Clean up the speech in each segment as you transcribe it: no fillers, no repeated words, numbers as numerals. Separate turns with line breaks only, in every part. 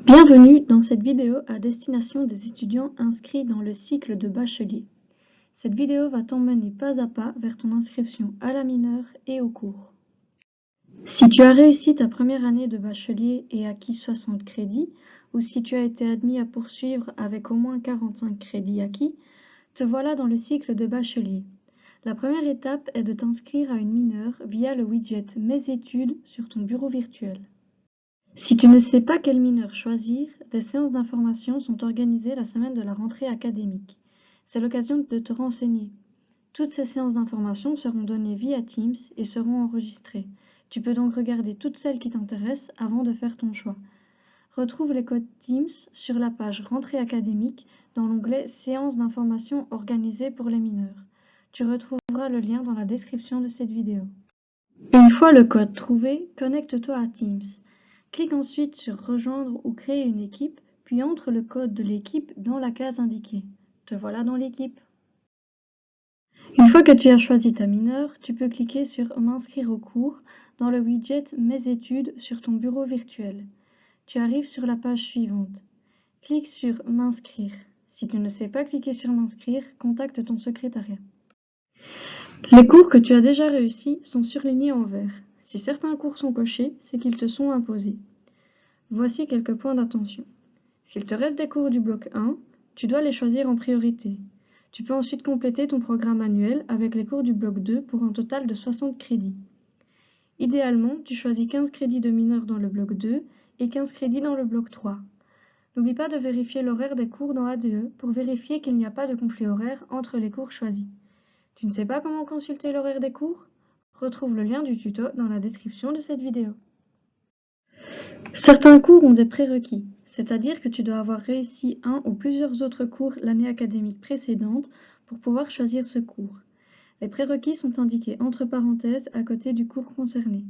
Bienvenue dans cette vidéo à destination des étudiants inscrits dans le cycle de bachelier. Cette vidéo va t'emmener pas à pas vers ton inscription à la mineure et au cours. Si tu as réussi ta première année de bachelier et acquis 60 crédits, ou si tu as été admis à poursuivre avec au moins 45 crédits acquis, te voilà dans le cycle de bachelier. La première étape est de t'inscrire à une mineure via le widget Mes études sur ton bureau virtuel. Si tu ne sais pas quelle mineure choisir, des séances d'information sont organisées la semaine de la rentrée académique. C'est l'occasion de te renseigner. Toutes ces séances d'information seront données via Teams et seront enregistrées. Tu peux donc regarder toutes celles qui t'intéressent avant de faire ton choix. Retrouve les codes Teams sur la page Rentrée académique dans l'onglet Séances d'information organisées pour les mineurs. Tu retrouveras le lien dans la description de cette vidéo. Une fois le code trouvé, connecte-toi à Teams. Clique ensuite sur Rejoindre ou Créer une équipe, puis entre le code de l'équipe dans la case indiquée. Te voilà dans l'équipe. Une fois que tu as choisi ta mineure, tu peux cliquer sur M'inscrire au cours dans le widget Mes études sur ton bureau virtuel. Tu arrives sur la page suivante. Clique sur M'inscrire. Si tu ne sais pas cliquer sur M'inscrire, contacte ton secrétariat. Les cours que tu as déjà réussis sont surlignés en vert. Si certains cours sont cochés, c'est qu'ils te sont imposés. Voici quelques points d'attention. S'il te reste des cours du bloc 1, tu dois les choisir en priorité. Tu peux ensuite compléter ton programme annuel avec les cours du bloc 2 pour un total de 60 crédits. Idéalement, tu choisis 15 crédits de mineur dans le bloc 2 et 15 crédits dans le bloc 3. N'oublie pas de vérifier l'horaire des cours dans ADE pour vérifier qu'il n'y a pas de conflit horaire entre les cours choisis. Tu ne sais pas comment consulter l'horaire des cours? Retrouve le lien du tuto dans la description de cette vidéo. Certains cours ont des prérequis, c'est-à-dire que tu dois avoir réussi un ou plusieurs autres cours l'année académique précédente pour pouvoir choisir ce cours. Les prérequis sont indiqués entre parenthèses à côté du cours concerné.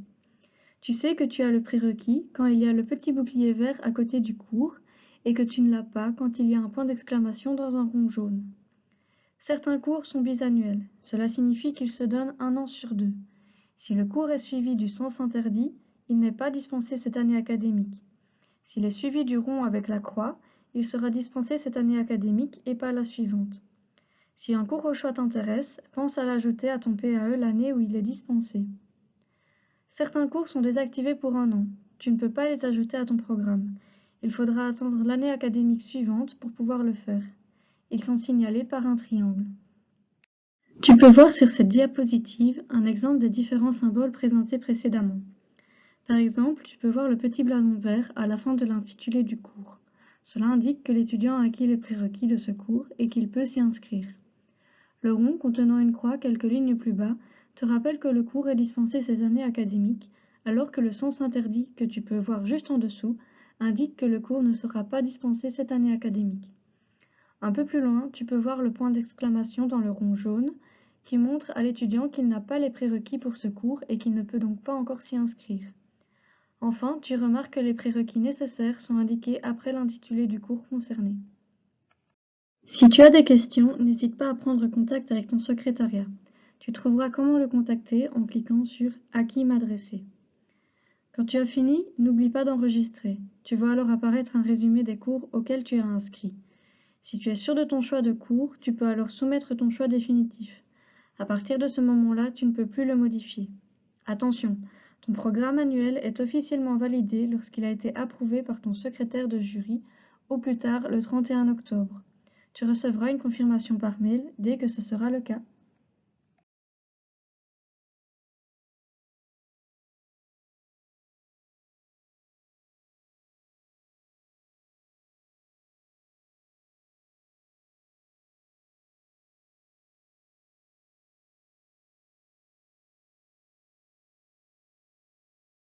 Tu sais que tu as le prérequis quand il y a le petit bouclier vert à côté du cours et que tu ne l'as pas quand il y a un point d'exclamation dans un rond jaune. Certains cours sont bisannuels, cela signifie qu'ils se donnent 1 an sur 2. Si le cours est suivi du sens interdit, il n'est pas dispensé cette année académique. S'il est suivi du rond avec la croix, il sera dispensé cette année académique et pas la suivante. Si un cours au choix t'intéresse, pense à l'ajouter à ton PAE l'année où il est dispensé. Certains cours sont désactivés pour 1 an. Tu ne peux pas les ajouter à ton programme. Il faudra attendre l'année académique suivante pour pouvoir le faire. Ils sont signalés par un triangle. Tu peux voir sur cette diapositive un exemple des différents symboles présentés précédemment. Par exemple, tu peux voir le petit blason vert à la fin de l'intitulé du cours. Cela indique que l'étudiant a acquis les prérequis de ce cours et qu'il peut s'y inscrire. Le rond contenant une croix quelques lignes plus bas te rappelle que le cours est dispensé cette année académique, alors que le sens interdit, que tu peux voir juste en dessous, indique que le cours ne sera pas dispensé cette année académique. Un peu plus loin, tu peux voir le point d'exclamation dans le rond jaune qui montre à l'étudiant qu'il n'a pas les prérequis pour ce cours et qu'il ne peut donc pas encore s'y inscrire. Enfin, tu remarques que les prérequis nécessaires sont indiqués après l'intitulé du cours concerné. Si tu as des questions, n'hésite pas à prendre contact avec ton secrétariat. Tu trouveras comment le contacter en cliquant sur « À qui m'adresser ». Quand tu as fini, n'oublie pas d'enregistrer. Tu vois alors apparaître un résumé des cours auxquels tu as inscrit. Si tu es sûr de ton choix de cours, tu peux alors soumettre ton choix définitif. À partir de ce moment-là, tu ne peux plus le modifier. Attention, ton programme annuel est officiellement validé lorsqu'il a été approuvé par ton secrétaire de jury, au plus tard le 31 octobre. Tu recevras une confirmation par mail dès que ce sera le cas.